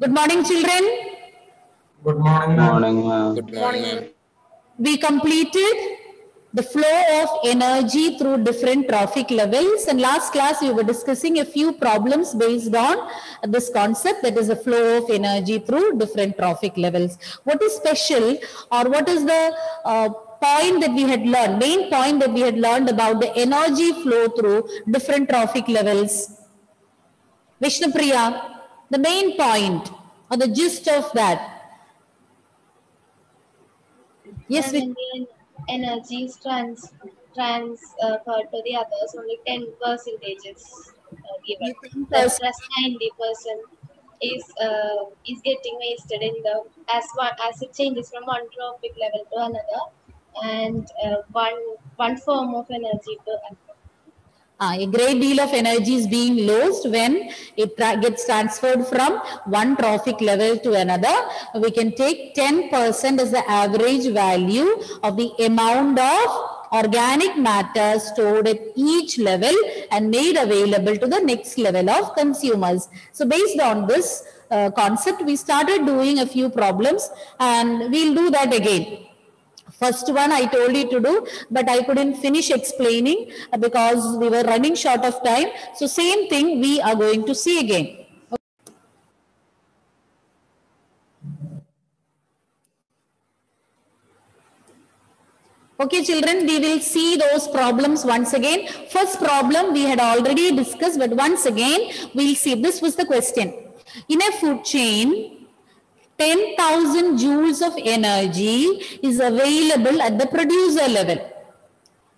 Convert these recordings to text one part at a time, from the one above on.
Good morning, children. Good morning, ma'am. Morning, ma'am. Good morning, ma'am. We completed the flow of energy through different trophic levels, and last class we were discussing a few problems based on this concept, that is the flow of energy through different trophic levels. What is special, or what is the point that we had learned, main point that we had learned about the energy flow through different trophic levels? Vishnupriya, the main point or the gist of that? Yes, when the energy is transferred to the others, only 10% is given. The rest 90% is getting wasted in the as it changes from one trophic level to another, and one form of energy to another. A great deal of energy is being lost when it gets transferred from one trophic level to another. We can take 10% as the average value of the amount of organic matter stored at each level and made available to the next level of consumers. So based on this concept, we started doing a few problems, and we'll do that again. First one I told you to do, but I couldn't finish explaining because we were running short of time. So same thing we are going to see again. Okay, children, we will see those problems once again. First problem we had already discussed, but once again we'll see. This was the question. In a food chain, 10,000 joules of energy is available at the producer level.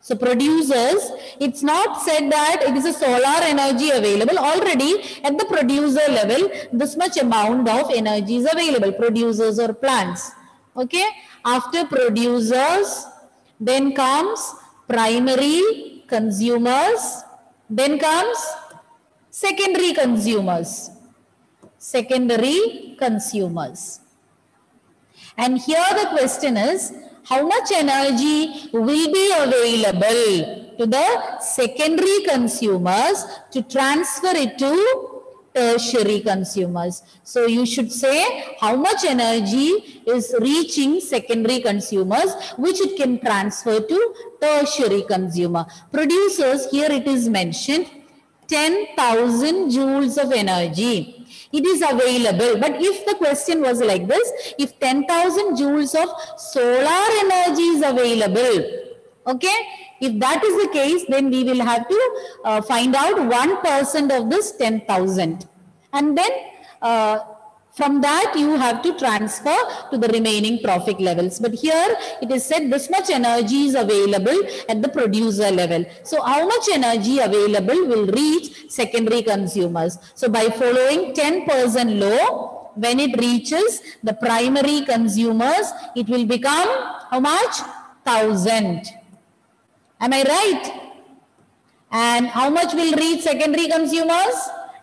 So producers, it's not said that it is a solar energy available. Already at the producer level, this much amount of energy is available, producers or plants. Okay. After producers, then comes primary consumers, then comes secondary consumers. Secondary consumers. And here the question is, how much energy will be available to the secondary consumers to transfer it to tertiary consumers? So you should say how much energy is reaching secondary consumers, which it can transfer to tertiary consumer. Producers, here it is mentioned 10,000 joules of energy. It is available. But if the question was like this, if 10,000 joules of solar energy is available, okay, if that is the case, then we will have to find out 1% of this 10,000. And then from that you have to transfer to the remaining trophic levels. But here it is said this much energy is available at the producer level. So how much energy available will reach secondary consumers? So by following 10% law, when it reaches the primary consumers, it will become how much? 1,000. Am I right? And how much will reach secondary consumers?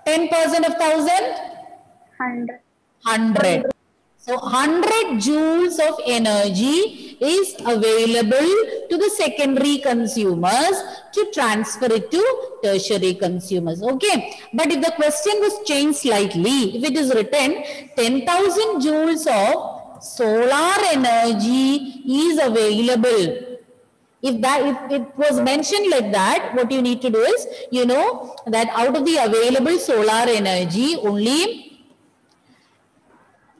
10% of 1,000? 100. So 100 joules of energy is available to the secondary consumers to transfer it to tertiary consumers. Okay. But if the question was changed slightly, if it is written 10,000 joules of solar energy is available. If it was mentioned like that, what you need to do is, you know that out of the available solar energy, only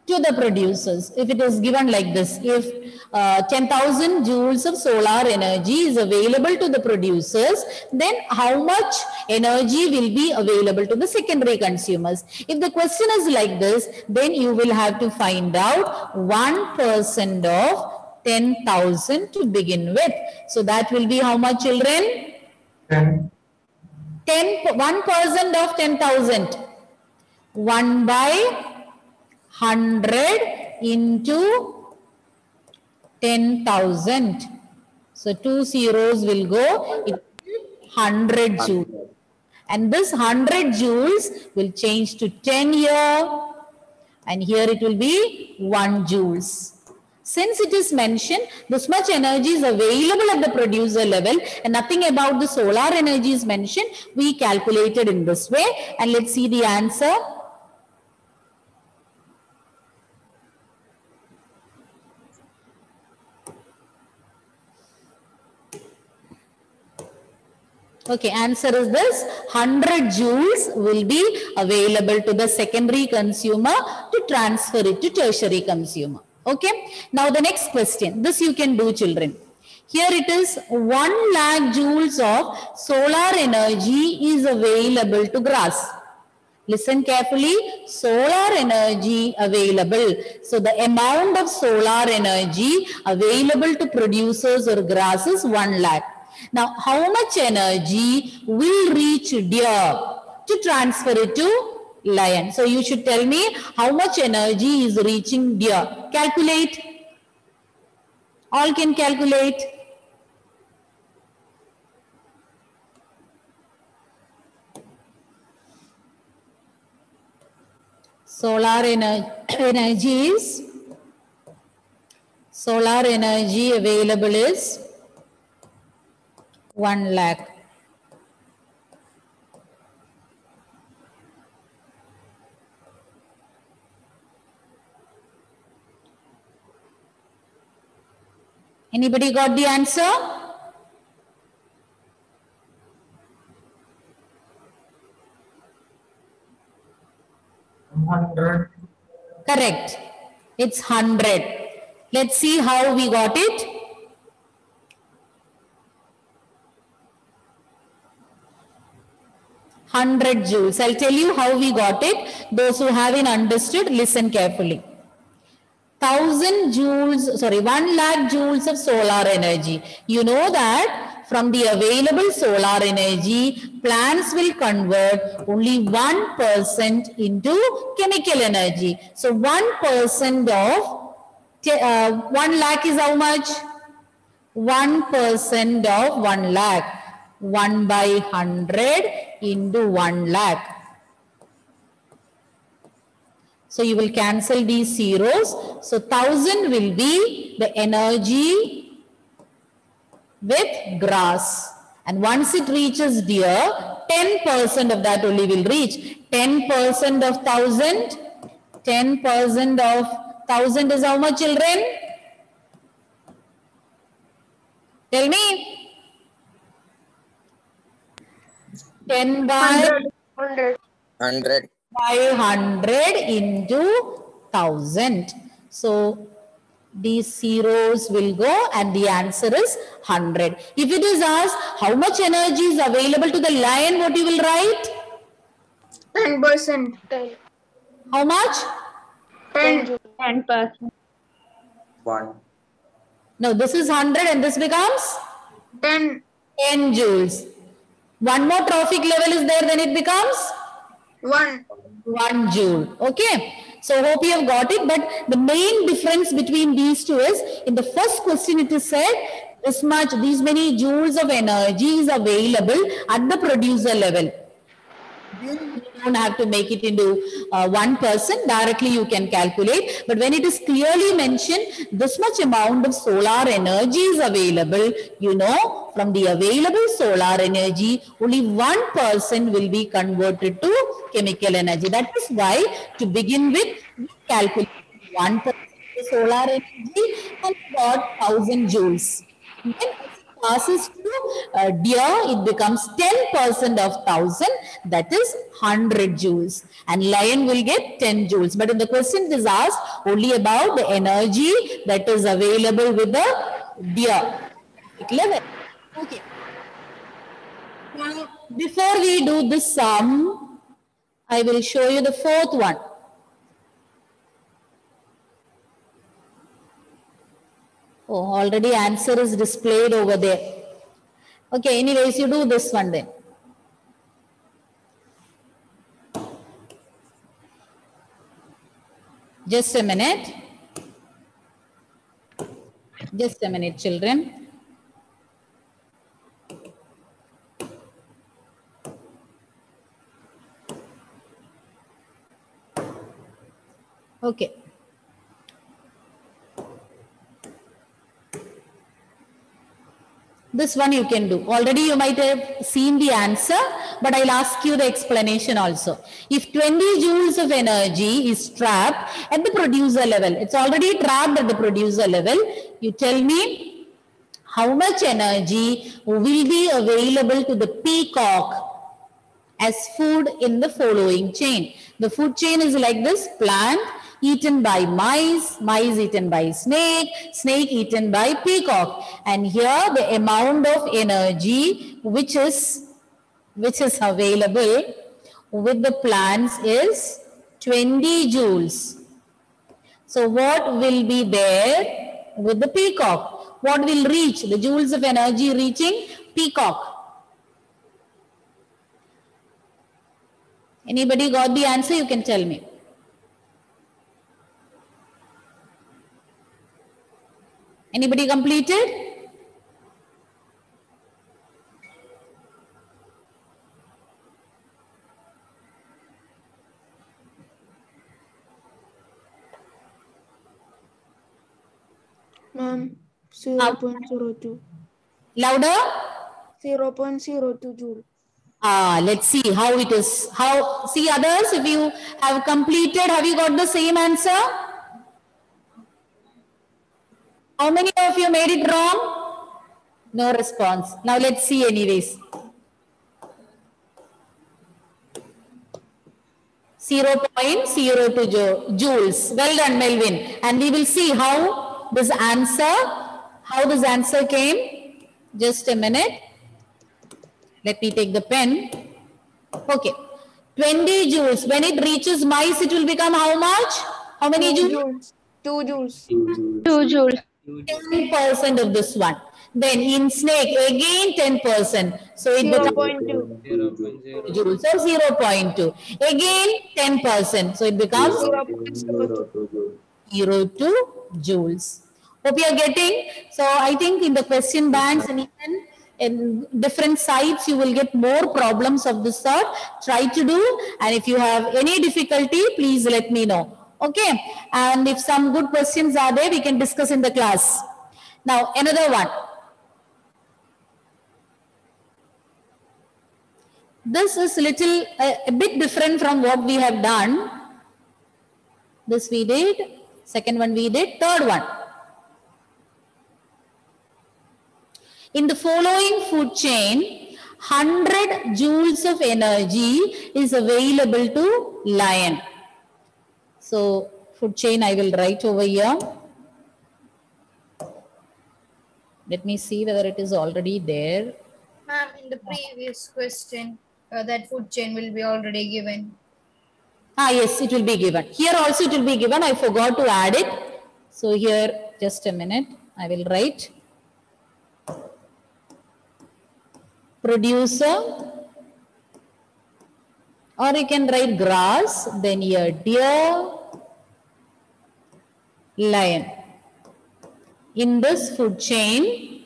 to the producers. If it is given like this, if 10,000 joules of solar energy is available to the producers, then how much energy will be available to the secondary consumers? If the question is like this, then you will have to find out 1% of 10,000 to begin with. So that will be how much, children? 10. 1% of 10,000. 1 by 100 into 10,000. So 2 zeros will go. 100 joules. And this 100 joules will change to 10 here. And here it will be 1 joules. Since it is mentioned, this much energy is available at the producer level and nothing about the solar energy is mentioned, we calculated in this way. And let's see the answer. Okay, answer is this. 100 joules will be available to the secondary consumer to transfer it to tertiary consumer. Okay. Now the next question. This you can do, children. Here it is 1 lakh joules of solar energy is available to grass. Listen carefully. Solar energy available. So the amount of solar energy available to producers or grass is 1 lakh. Now, how much energy will reach deer to transfer it to lion? So, you should tell me how much energy is reaching deer. Calculate. All can calculate. Solar energy available is 1 lakh. Anybody got the answer? $100. Correct. It's 100. Let's see how we got it. $100 joules. I'll tell you how we got it. Those who haven't understood, listen carefully. 1 lakh joules of solar energy. You know that from the available solar energy, plants will convert only 1% into chemical energy. So 1% of 1 lakh is how much? 1% of 1 lakh. 1 by 100 into 1 lakh. So you will cancel these zeros. So 1000 will be the energy with grass. And once it reaches deer, 10% of that only will reach. 10% of 1000. 10% of 1000 is how much, children? Tell me. 10 by 100. by 100 into 1000. So these zeros will go and the answer is 100. If it is asked how much energy is available to the lion, what you will write? 10%. How much? 10%. 1. No, this is 100 and this becomes 10. 10 joules. One more trophic level is there, then it becomes 1 joule. Okay. So hope you have got it. But the main difference between these two is, in the first question it is said these many joules of energy is available at the producer level. You don't have to make it into 1%. Directly you can calculate. But when it is clearly mentioned, this much amount of solar energy is available, you know, from the available solar energy, only 1% will be converted to chemical energy. That is why, to begin with, we calculate 1% solar energy and got 1000 joules. Then passes to deer, it becomes 10% of 1000, that is 100 joules, and lion will get 10 joules. But in the question it is asked only about the energy that is available with the deer. Okay. Now, before we do this sum, I will show you the fourth one. Oh, already answer is displayed over there. Okay, anyways, you do this one then. Just a minute. Just a minute, children. Okay. This one you can do. Already you might have seen the answer, but I'll ask you the explanation also. If 20 joules of energy is trapped at the producer level, it's already trapped at the producer level, you tell me how much energy will be available to the peacock as food in the following chain. The food chain is like this: plant eaten by mice, mice eaten by snake, snake eaten by peacock. And here the amount of energy which is available with the plants is 20 joules. So what will be there with the peacock? What will reach? The joules of energy reaching peacock. Anybody got the answer? You can tell me. Anybody completed? Ma'am, 0.02. Louder? 0.02 joule. Let's see how it is. See others, if you have completed, have you got the same answer? How many of you made it wrong? No response. Now let's see anyways. 0.02 joules. Well done, Melvin. And we will see how this answer came. Just a minute. Let me take the pen. Okay. 20 joules. When it reaches mice, it will become how much? How many joules? 2 joules. 2 joules. 10% of this one. Then in snake, again 10%. So it becomes 0.2. joules. So 0.2. Again 10%. So it becomes 0.02 joules. Hope you are getting. So I think in the question banks and even in different sites, you will get more problems of this sort. Try to do. And if you have any difficulty, please let me know. Okay. And if some good questions are there, we can discuss in the class. Now, another one. This is a bit different from what we have done. This we did. Second one we did. Third one. In the following food chain, 100 joules of energy is available to lion. So, food chain I will write over here. Let me see whether it is already there. Ma'am, in the previous question, that food chain will be already given. Yes, it will be given. Here also it will be given. I forgot to add it. So here, just a minute, I will write. Producer, or you can write grass, then here deer, lion. In this food chain,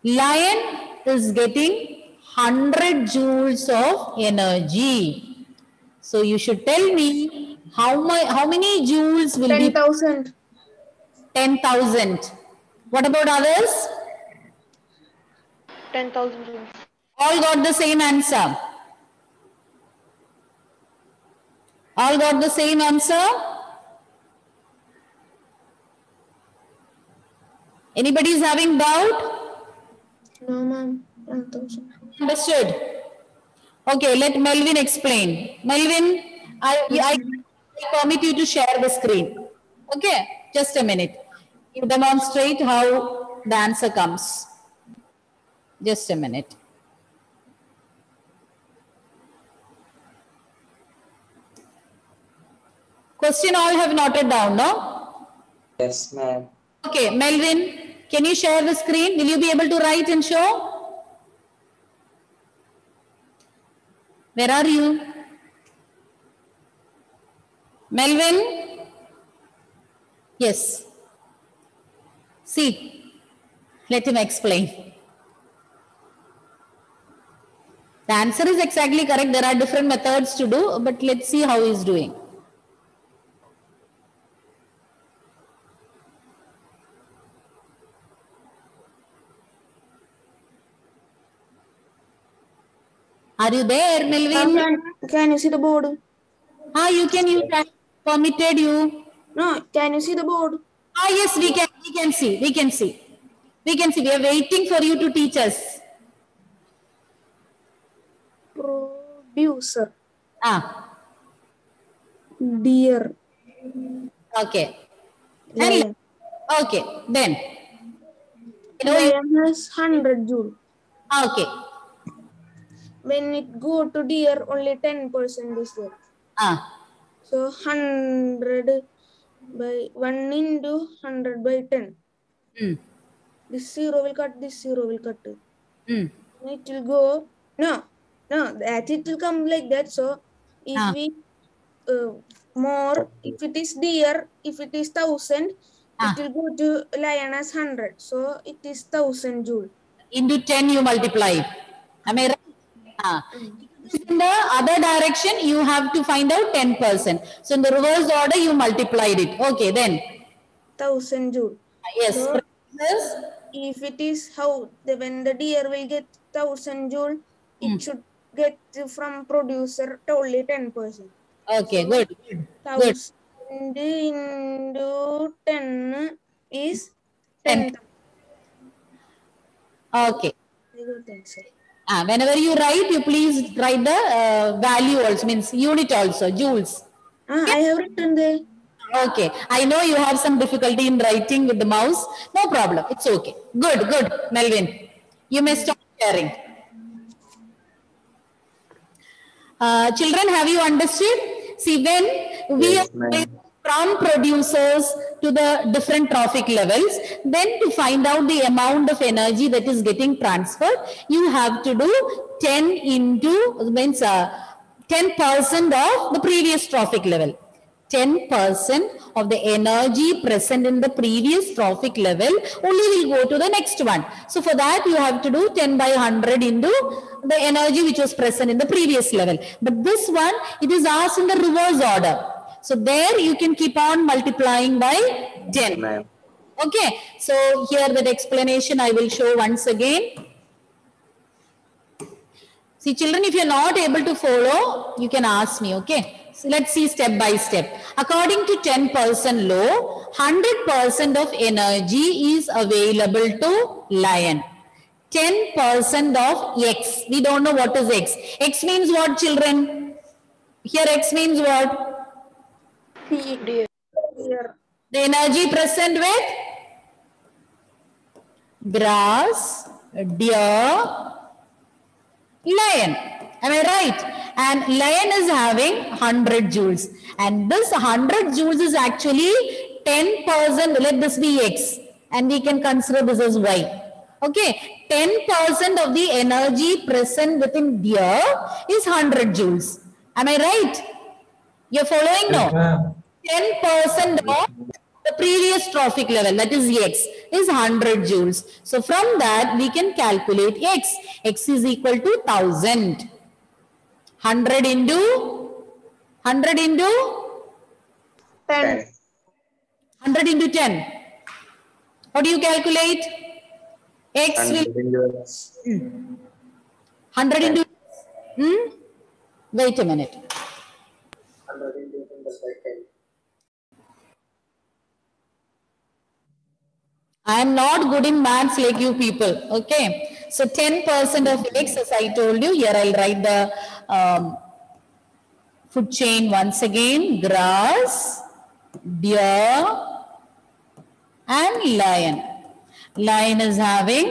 lion is getting 100 joules of energy. So you should tell me how many joules will 10,000. be 10,000. What about others? 10,000 joules. All got the same answer. All got the same answer? Anybody is having doubt? No, ma'am. 10,000. Understood. Okay, let Melvin explain. Melvin, I permit you to share the screen. Okay, just a minute. You demonstrate how the answer comes. Just a minute. Question all have noted down, no? Yes, ma'am. Okay, Melvin, can you share the screen? Will you be able to write and show? Where are you? Melvin? Yes. See, let him explain. The answer is exactly correct. There are different methods to do, but let's see how he is doing. Are you there, Melvin? Can you see the board? You can use that. Permitted you. No, can you see the board? Yes, we can see. We can see, we are waiting for you to teach us. Producer. Ah, Deer. okay. Lion. Okay, then. You know, Lion has 100 joule. okay. When it go to deer, only 10% is there. Ah, So 100 by 1 into 100 by 10. mm, This 0 will cut, this 0 will cut. mm, It will go, no, that it will come like that. So if ah, we more, if it is deer, if it is 1000, ah. it will go to lion as 100. So it is 1000 joule. Into 10 you multiply. Am I right? Ah. In the other direction, you have to find out 10%. So in the reverse order, you multiplied it. Okay, then. 1000 joule. Yes. So if it is how when the deer will get 1000 joule, it should get from producer only 10%. Okay, So, good. Good. 1000 into 10 is 10. 10. Okay. I got the answer. Whenever you write, you please write the value also, means unit also, joules. I have written there. Okay. I know you have some difficulty in writing with the mouse. No problem. It's okay. Good, good, Melvin. You may stop sharing. Children, have you understood? See, when we Yes, are ma'am. from producers to the different trophic levels, then to find out the amount of energy that is getting transferred, you have to do 10 into, means 10% of the previous trophic level. 10% of the energy present in the previous trophic level only will go to the next one. So for that you have to do 10 by 100 into the energy which was present in the previous level. But this one, it is asked in the reverse order. So there you can keep on multiplying by 10. Ma'am. Okay. So here that explanation I will show once again. See children, if you are not able to follow, you can ask me, okay? So let's see step by step. According to 10% law, 100% of energy is available to lion. 10% of X. We don't know what is X. X means what, children? Here X means what? Deer. The energy present with grass, deer, lion. Am I right? And lion is having 100 joules. And this 100 joules is actually 10%. Let this be X. And we can consider this as Y. Okay. 10% of the energy present within deer is 100 joules. Am I right? You're following Yes, now? ma'am. 10% of the previous trophic level, that is X, is 100 joules. So from that, we can calculate X. X is equal to 1000. 100 into 100 into 10. 100 into 10. How do you calculate? X will 100 into wait a minute. I am not good in maths like you people. Okay. So 10% of X, as I told you, here I'll write the food chain once again. Grass, deer, and lion. Lion is having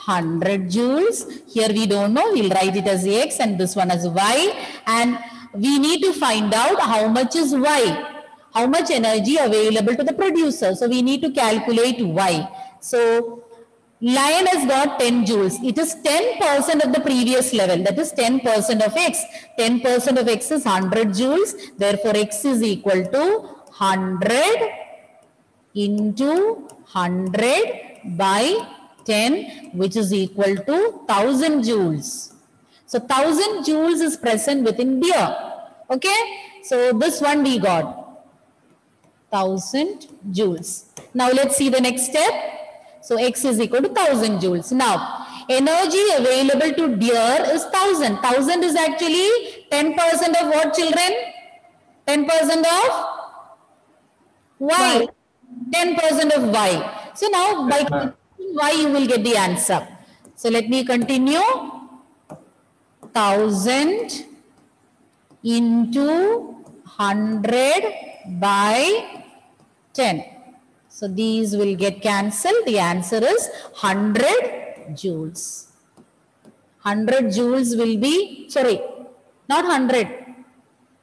100 joules. Here we don't know. We'll write it as X and this one as Y. And we need to find out how much is Y. How much energy available to the producer. So we need to calculate Y. So lion has got 10 joules. It is 10% of the previous level. That is 10% of X. 10% of X is 100 joules. Therefore, X is equal to 100 into 100 by 10, which is equal to 1000 joules. So 1000 joules is present within deer. Okay. So this one we got 1000 joules. Now let's see the next step. So X is equal to 1000 joules. Now energy available to deer is 1000. 1000 is actually 10% of what, children? 10% of Y. 10% of Y. So now by y, you will get the answer. So let me continue. 1000 into 100 by 10. So these will get cancelled. The answer is 100 joules. 100 joules will be, sorry, not 100.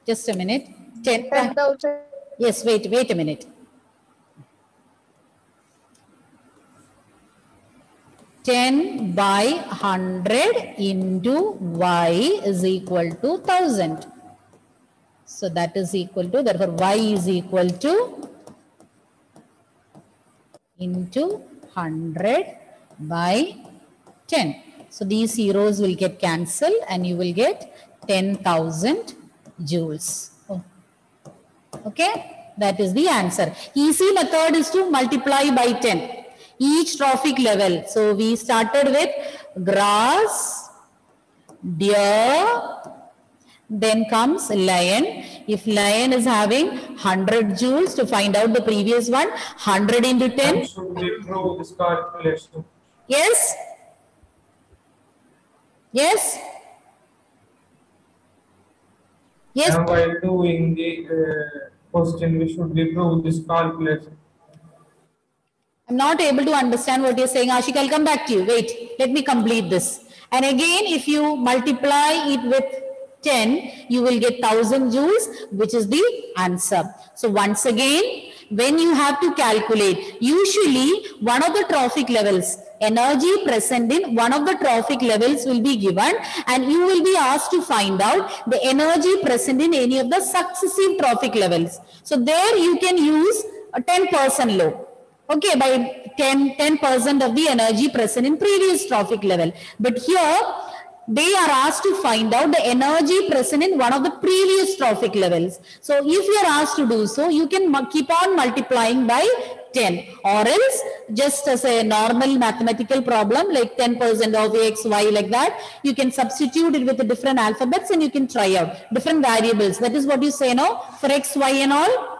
Just a minute. 10,000. Yes, wait a minute. 10 by 100 into y is equal to 1000. So that is equal to, therefore y is equal to into 100 by 10. So these zeros will get cancelled and you will get 10,000 joules. Oh. Okay, that is the answer. Easy method is to multiply by 10 each trophic level. So we started with grass, deer, then comes lion. If lion is having 100 joules, to find out the previous one, 100 into 10. Should we prove this calculation? Yes? Yes? Yes? And while doing the question, we should be prove this calculation. I'm not able to understand what you're saying. Ashik, I'll come back to you. Wait, let me complete this. And again, if you multiply it with 10, you will get 1000 joules, which is the answer. So once again, when you have to calculate, usually one of the trophic levels, energy present in one of the trophic levels will be given, and you will be asked to find out the energy present in any of the successive trophic levels. So there you can use a 10% law. Okay, by 10% of the energy present in previous trophic level. But here, they are asked to find out the energy present in one of the previous trophic levels. So if you are asked to do so, you can keep on multiplying by 10, or else just as a normal mathematical problem like 10% of x, y, like that, you can substitute it with the different alphabets and you can try out different variables. That is what you say, no? For x, y and all.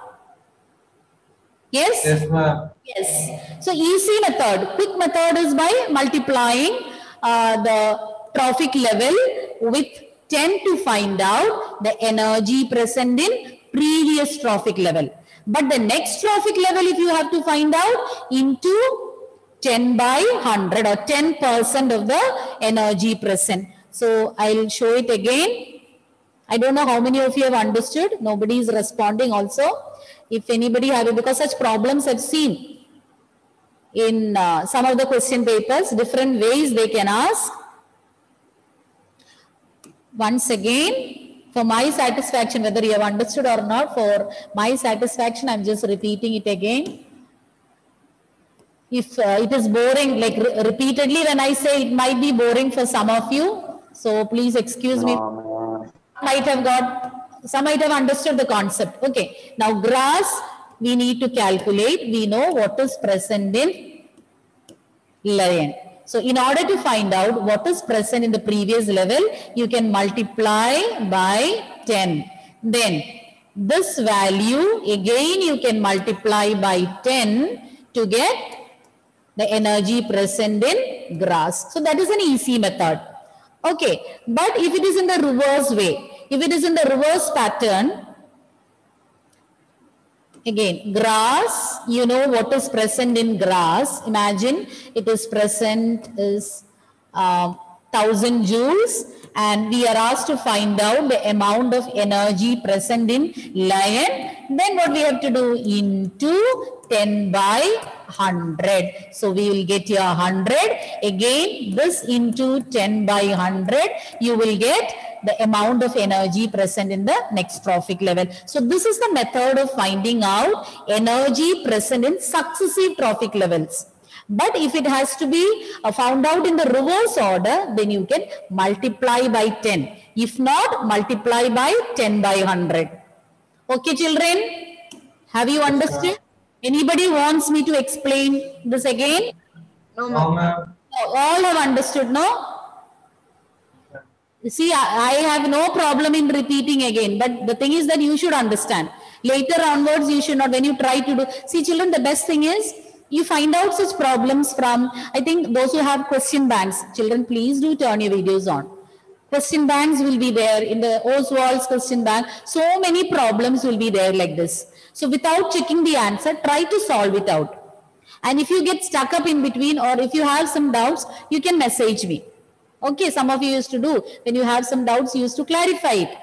Yes? Yes, ma'am. Yes. So easy method, quick method is by multiplying the trophic level with 10 to find out the energy present in previous trophic level. But the next trophic level, if you have to find out, into 10 by 100 or 10% of the energy present. So I'll show it again. I don't know how many of you have understood. Nobody is responding also. If anybody have it, because such problems I've seen in some of the question papers, different ways they can ask. Once again, for my satisfaction, whether you have understood or not, for my satisfaction, I'm just repeating it again. If it is boring, like repeatedly when I say, it might be boring for some of you. So please excuse me. Some might have understood the concept. Okay. Now grass, we need to calculate. We know what is present in lion. So in order to find out what is present in the previous level, you can multiply by 10. Then this value, again you can multiply by 10 to get the energy present in grass. So that is an easy method. Okay. But if it is in the reverse way, if it is in the reverse pattern, again, grass, you know what is present in grass. Imagine it is present is 1000 joules, and we are asked to find out the amount of energy present in lion. Then what we have to do, into 10 by 100. So we will get here 100. Again, this into 10 by 100, you will get the amount of energy present in the next trophic level. So this is the method of finding out energy present in successive trophic levels. But if it has to be found out in the reverse order, then you can multiply by 10. If not, multiply by 10 by 100. Okay, children? Have you understood? Anybody wants me to explain this again? No, No, ma'am. ma'am. All have understood, no? See, I have no problem in repeating again, but the thing is that you should understand. Later onwards, you should not, when you try to do, see children, the best thing is, You find out such problems from, I think those who have question banks, children, please do turn your videos on. Question banks will be there in the Oswald's question bank. So many problems will be there like this. So without checking the answer, try to solve it out. And if you get stuck up in between, or if you have some doubts, you can message me. Okay, some of you used to do. When you have some doubts, you used to clarify it.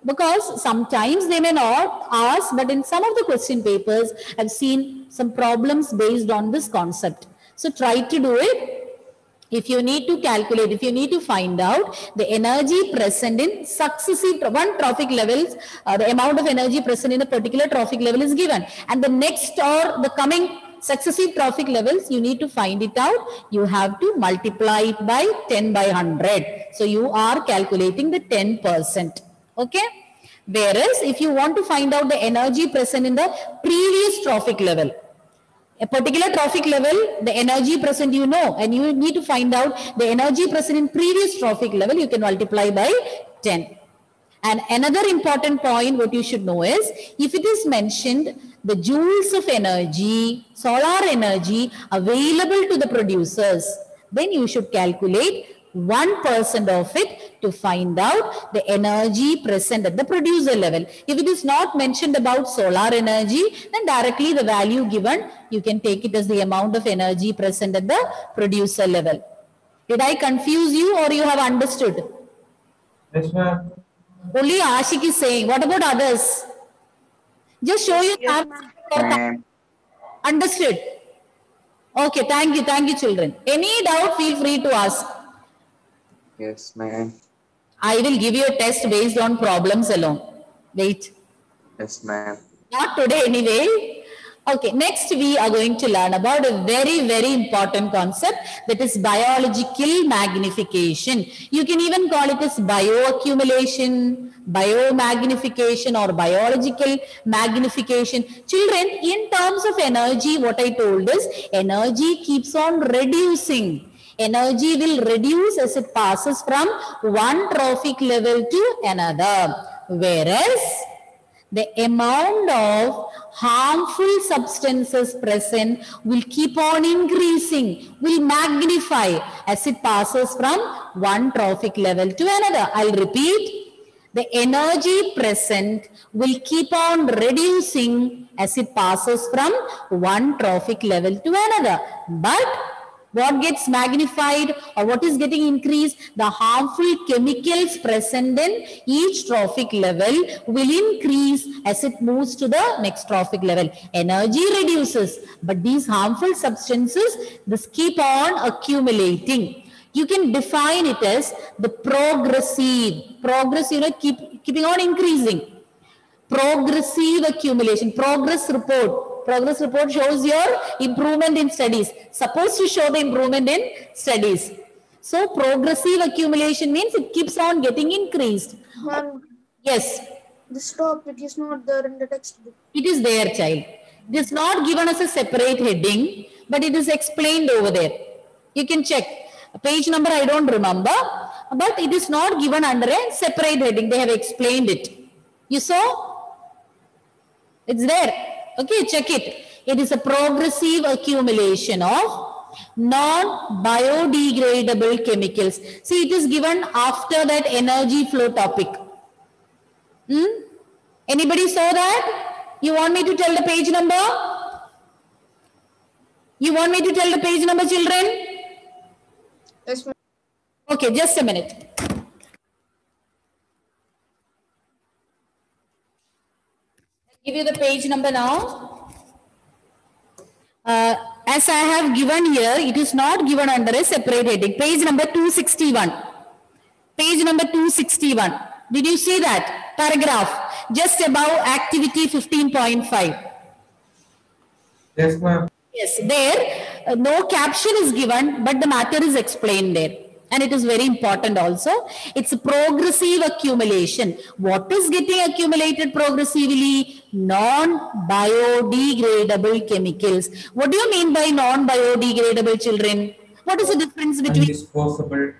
Because sometimes they may not ask, but in some of the question papers, I've seen some problems based on this concept. So try to do it. If you need to calculate, if you need to find out the energy present in successive one trophic levels, the amount of energy present in a particular trophic level is given. And the next or the coming successive trophic levels, you need to find it out. You have to multiply it by 10 by 100. So you are calculating the 10%. Okay. Whereas if you want to find out the energy present in the previous trophic level, a particular trophic level, the energy present you know, and you need to find out the energy present in previous trophic level, you can multiply by 10. And another important point what you should know is, if it is mentioned the joules of energy, solar energy available to the producers, then you should calculate 1% of it to find out the energy present at the producer level. If it is not mentioned about solar energy, then directly the value given, you can take it as the amount of energy present at the producer level. Did I confuse you, or you have understood? Yes, ma'am. Only Ashik is saying. What about others? Just show your Ma'am. Understood? Okay, thank you, children. Any doubt, feel free to ask. Yes, ma'am. I will give you a test based on problems alone. Wait. Yes, ma'am. Not today anyway. Okay, next we are going to learn about a very, very important concept, that is biological magnification. You can even call it as bioaccumulation, biomagnification, or biological magnification. Children, in terms of energy, what I told is energy keeps on reducing. Energy will reduce as it passes from one trophic level to another. Whereas the amount of harmful substances present will keep on increasing, will magnify as it passes from one trophic level to another. I'll repeat. The energy present will keep on reducing as it passes from one trophic level to another. But what gets magnified or what is getting increased? The harmful chemicals present in each trophic level will increase as it moves to the next trophic level. Energy reduces, but these harmful substances, this keep on accumulating. You can define it as the progressive. Progress, keeping on increasing. Progressive accumulation. Progress report. Progress report shows your improvement in studies. Supposed to show the improvement in studies. So progressive accumulation means it keeps on getting increased. Yes. This topic is not there in the textbook. It is there, child. It is not given as a separate heading, but it is explained over there. You can check. Page number I don't remember, but it is not given under a separate heading. They have explained it. You saw? It's there. Okay, check it. It is a progressive accumulation of non-biodegradable chemicals. See, it is given after that energy flow topic. Anybody saw that? You want me to tell the page number? You want me to tell the page number, children? Yes, ma'am. Okay, just a minute. I'll give you the page number now. As I have given here, it is not given under a separate heading. Page number 261. Page number 261. Did you see that? Paragraph. Just above activity 15.5. Yes, ma'am. Yes, there no caption is given, but the matter is explained there. And it is very important also. It's a progressive accumulation. What is getting accumulated progressively? Non-biodegradable chemicals. What do you mean by non-biodegradable, children? What is the difference between... Undisposable.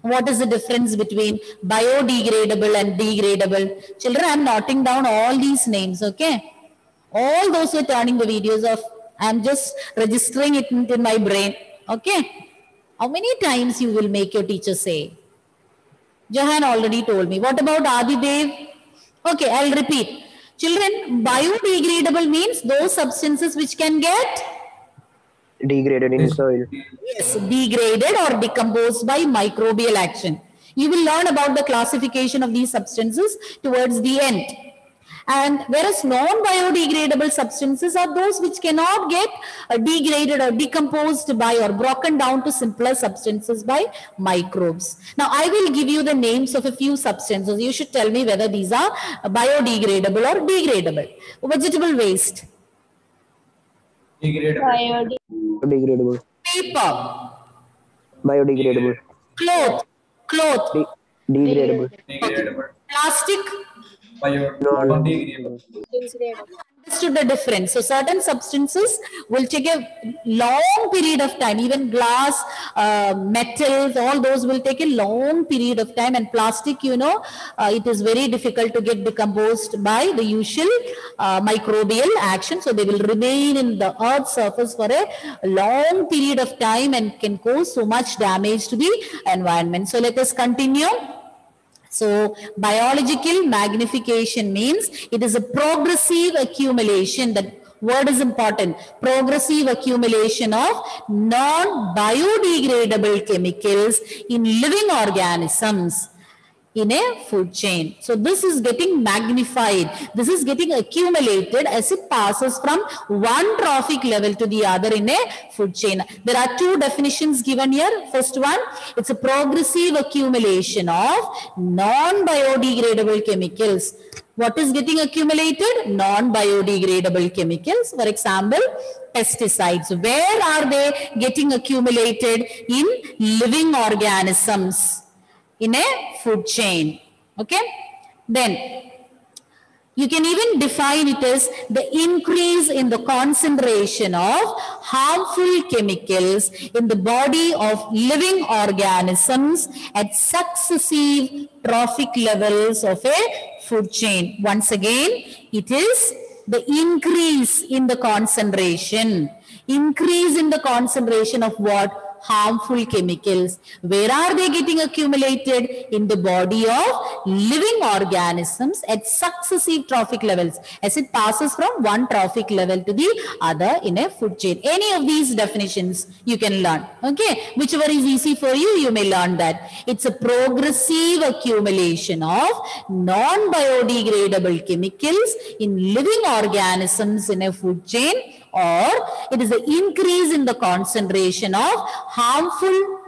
What is the difference between biodegradable and degradable? Children, I am noting down all these names, okay? All those who are turning the videos off, I'm just registering it in my brain. Okay. How many times you will make your teacher say? Johan already told me. What about Adidev? Okay, I'll repeat. Children, biodegradable means those substances which can get Degraded in soil. yes, degraded or decomposed by microbial action. You will learn about the classification of these substances towards the end. And whereas non-biodegradable substances are those which cannot get degraded or decomposed by or broken down to simpler substances by microbes. Now, I will give you the names of a few substances. You should tell me whether these are biodegradable or degradable. Vegetable waste. Degradable. Biodegradable. Paper. Biodegradable. Cloth. Degradable. Degradable. Plastic. Non-degradable. Understood the difference. So certain substances will take a long period of time. Even glass, metals, all those will take a long period of time. And plastic, you know, it is very difficult to get decomposed by the usual microbial action. So they will remain in the earth's surface for a long period of time and can cause so much damage to the environment. So let us continue. So biological magnification means it is a progressive accumulation. That word is important. Progressive accumulation of non-biodegradable chemicals in living organisms in a food chain. So this is getting magnified. This is getting accumulated as it passes from one trophic level to the other in a food chain. There are two definitions given here. First one, it's a progressive accumulation of non-biodegradable chemicals. What is getting accumulated? Non-biodegradable chemicals. For example, pesticides. Where are they getting accumulated? In living organisms in a food chain. Okay. Then you can even define it as the increase in the concentration of harmful chemicals in the body of living organisms at successive trophic levels of a food chain. Once again, it is the increase in the concentration. Increase in the concentration of what? Harmful chemicals. Where are they getting accumulated? In the body of living organisms at successive trophic levels as it passes from one trophic level to the other in a food chain. Any of these definitions you can learn. Okay, whichever is easy for you, you may learn that. It's a progressive accumulation of non-biodegradable chemicals in living organisms in a food chain, or it is an increase in the concentration of harmful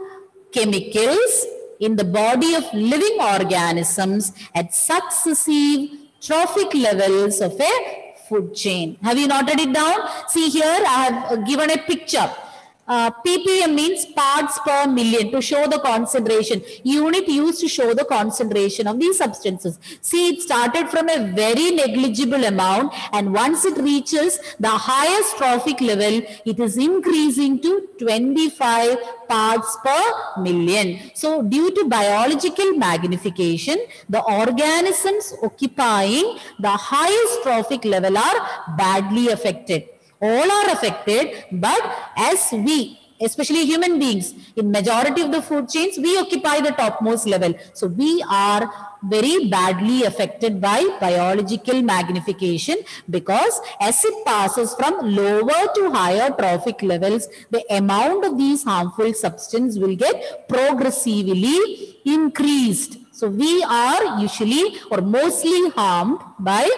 chemicals in the body of living organisms at successive trophic levels of a food chain. Have you noted it down? See here, I have given a picture. ppm means parts per million to show the concentration. Unit used to show the concentration of these substances. See, it started from a very negligible amount, and once it reaches the highest trophic level, it is increasing to 25 parts per million. So due to biological magnification, the organisms occupying the highest trophic level are badly affected. All are affected, but as we, especially human beings, in majority of the food chains, we occupy the topmost level. So we are very badly affected by biological magnification, because as it passes from lower to higher trophic levels, the amount of these harmful substances will get progressively increased. So we are usually or mostly harmed by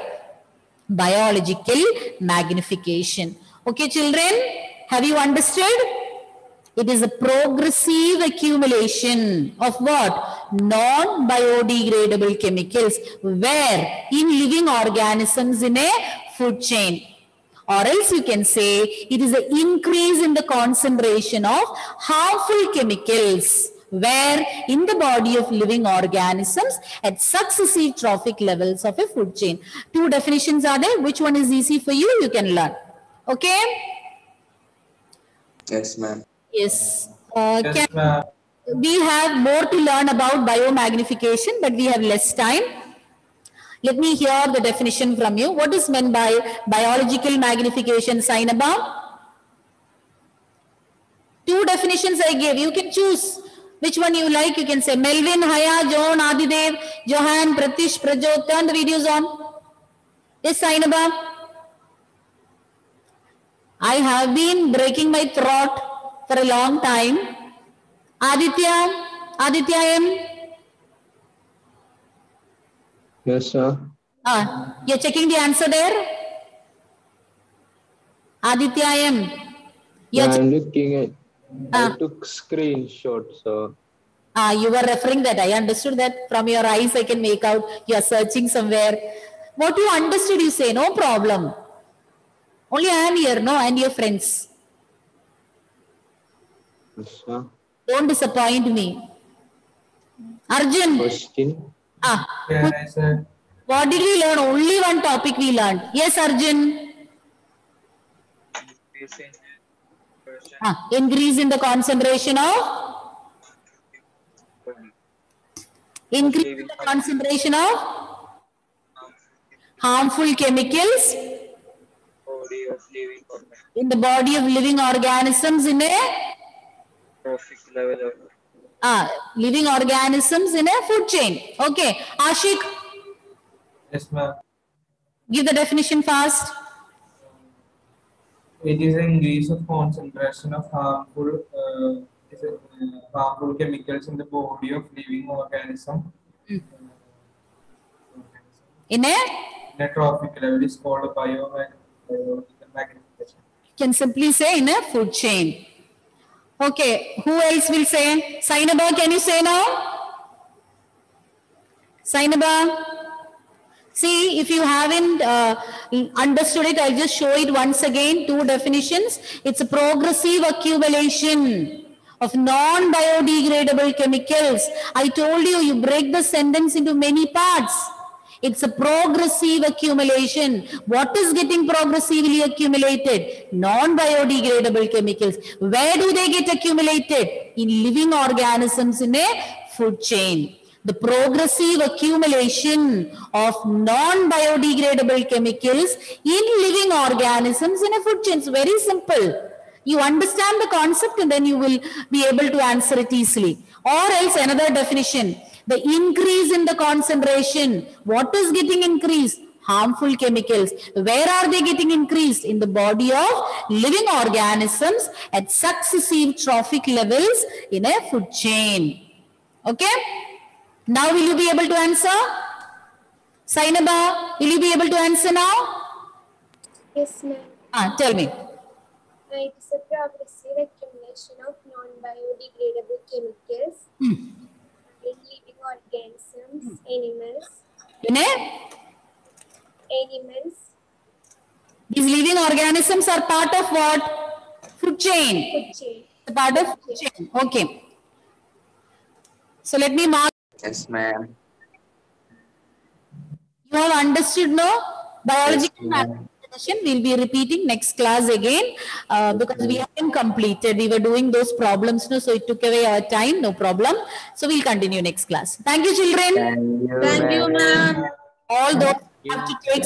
biological magnification. Okay, children, have you understood? It is a progressive accumulation of what? Non-biodegradable chemicals, where in living organisms in a food chain. Or else you can say it is an increase in the concentration of harmful chemicals, where in the body of living organisms at successive trophic levels of a food chain. Two definitions are there. Which one is easy for you? You can learn. Okay? Yes, ma'am. Yes. Yes, ma'am. We have more to learn about biomagnification, but we have less time. Let me hear the definition from you. What is meant by biological magnification, Sainaba? 2 definitions I gave. You can choose which one you like. You can say Melvin, Haya, John, Adidev, Johan, Pratish, Prajot. Turn the videos on. Yes, Sainaba. I have been breaking my throat for a long time. Aditya M. Yes, sir. You're checking the answer there? Aditya M. You're I'm looking at. Ah. I took screenshots, sir. You were referring that. I understood that from your eyes. I can make out you're searching somewhere. What you understood, you say, no problem. Only I am here, no, and your friends. Yes, sir. Don't disappoint me. Arjun. Question. Yes, sir. What did we learn? Only one topic we learned. Yes, Arjun. Increase in the concentration of? Increase in the concentration of harmful chemicals in the body of living organisms in a living organisms in a food chain. Okay, Ashik, Yes, ma'am. give the definition fast. It is an increase of concentration of harmful chemicals in the body of living organism. In a? In a trophic level is called biological magnification. You can simply say in a food chain. Okay, who else will say? Sainaba, can you say now? Sainaba? See, if you haven't understood it, I'll just show it once again. 2 definitions. It's a progressive accumulation of non-biodegradable chemicals. I told you, you break the sentence into many parts. It's a progressive accumulation. What is getting progressively accumulated? Non-biodegradable chemicals. Where do they get accumulated? In living organisms in a food chain. The progressive accumulation of non-biodegradable chemicals in living organisms in a food chain. It's very simple. You understand the concept and then you will be able to answer it easily. Or else another definition. The increase in the concentration. What is getting increased? Harmful chemicals. Where are they getting increased? In the body of living organisms at successive trophic levels in a food chain. Okay? Now will you be able to answer? Sainaba, will you be able to answer now? Yes, ma'am. Tell me. It is a progressive accumulation of non-biodegradable chemicals in living organisms, animals. In a? Animals. These living organisms are part of what? Food chain. Food chain. The part of food chain. Okay. So let me mark. Yes, ma'am. You have understood, no? Biological Yes, ma'am. session we'll be repeating next class again because we haven't completed. We were doing those problems, no? So it took away our time, no problem. So we'll continue next class. Thank you, children. Thank you, Thank you, ma'am. All those have to take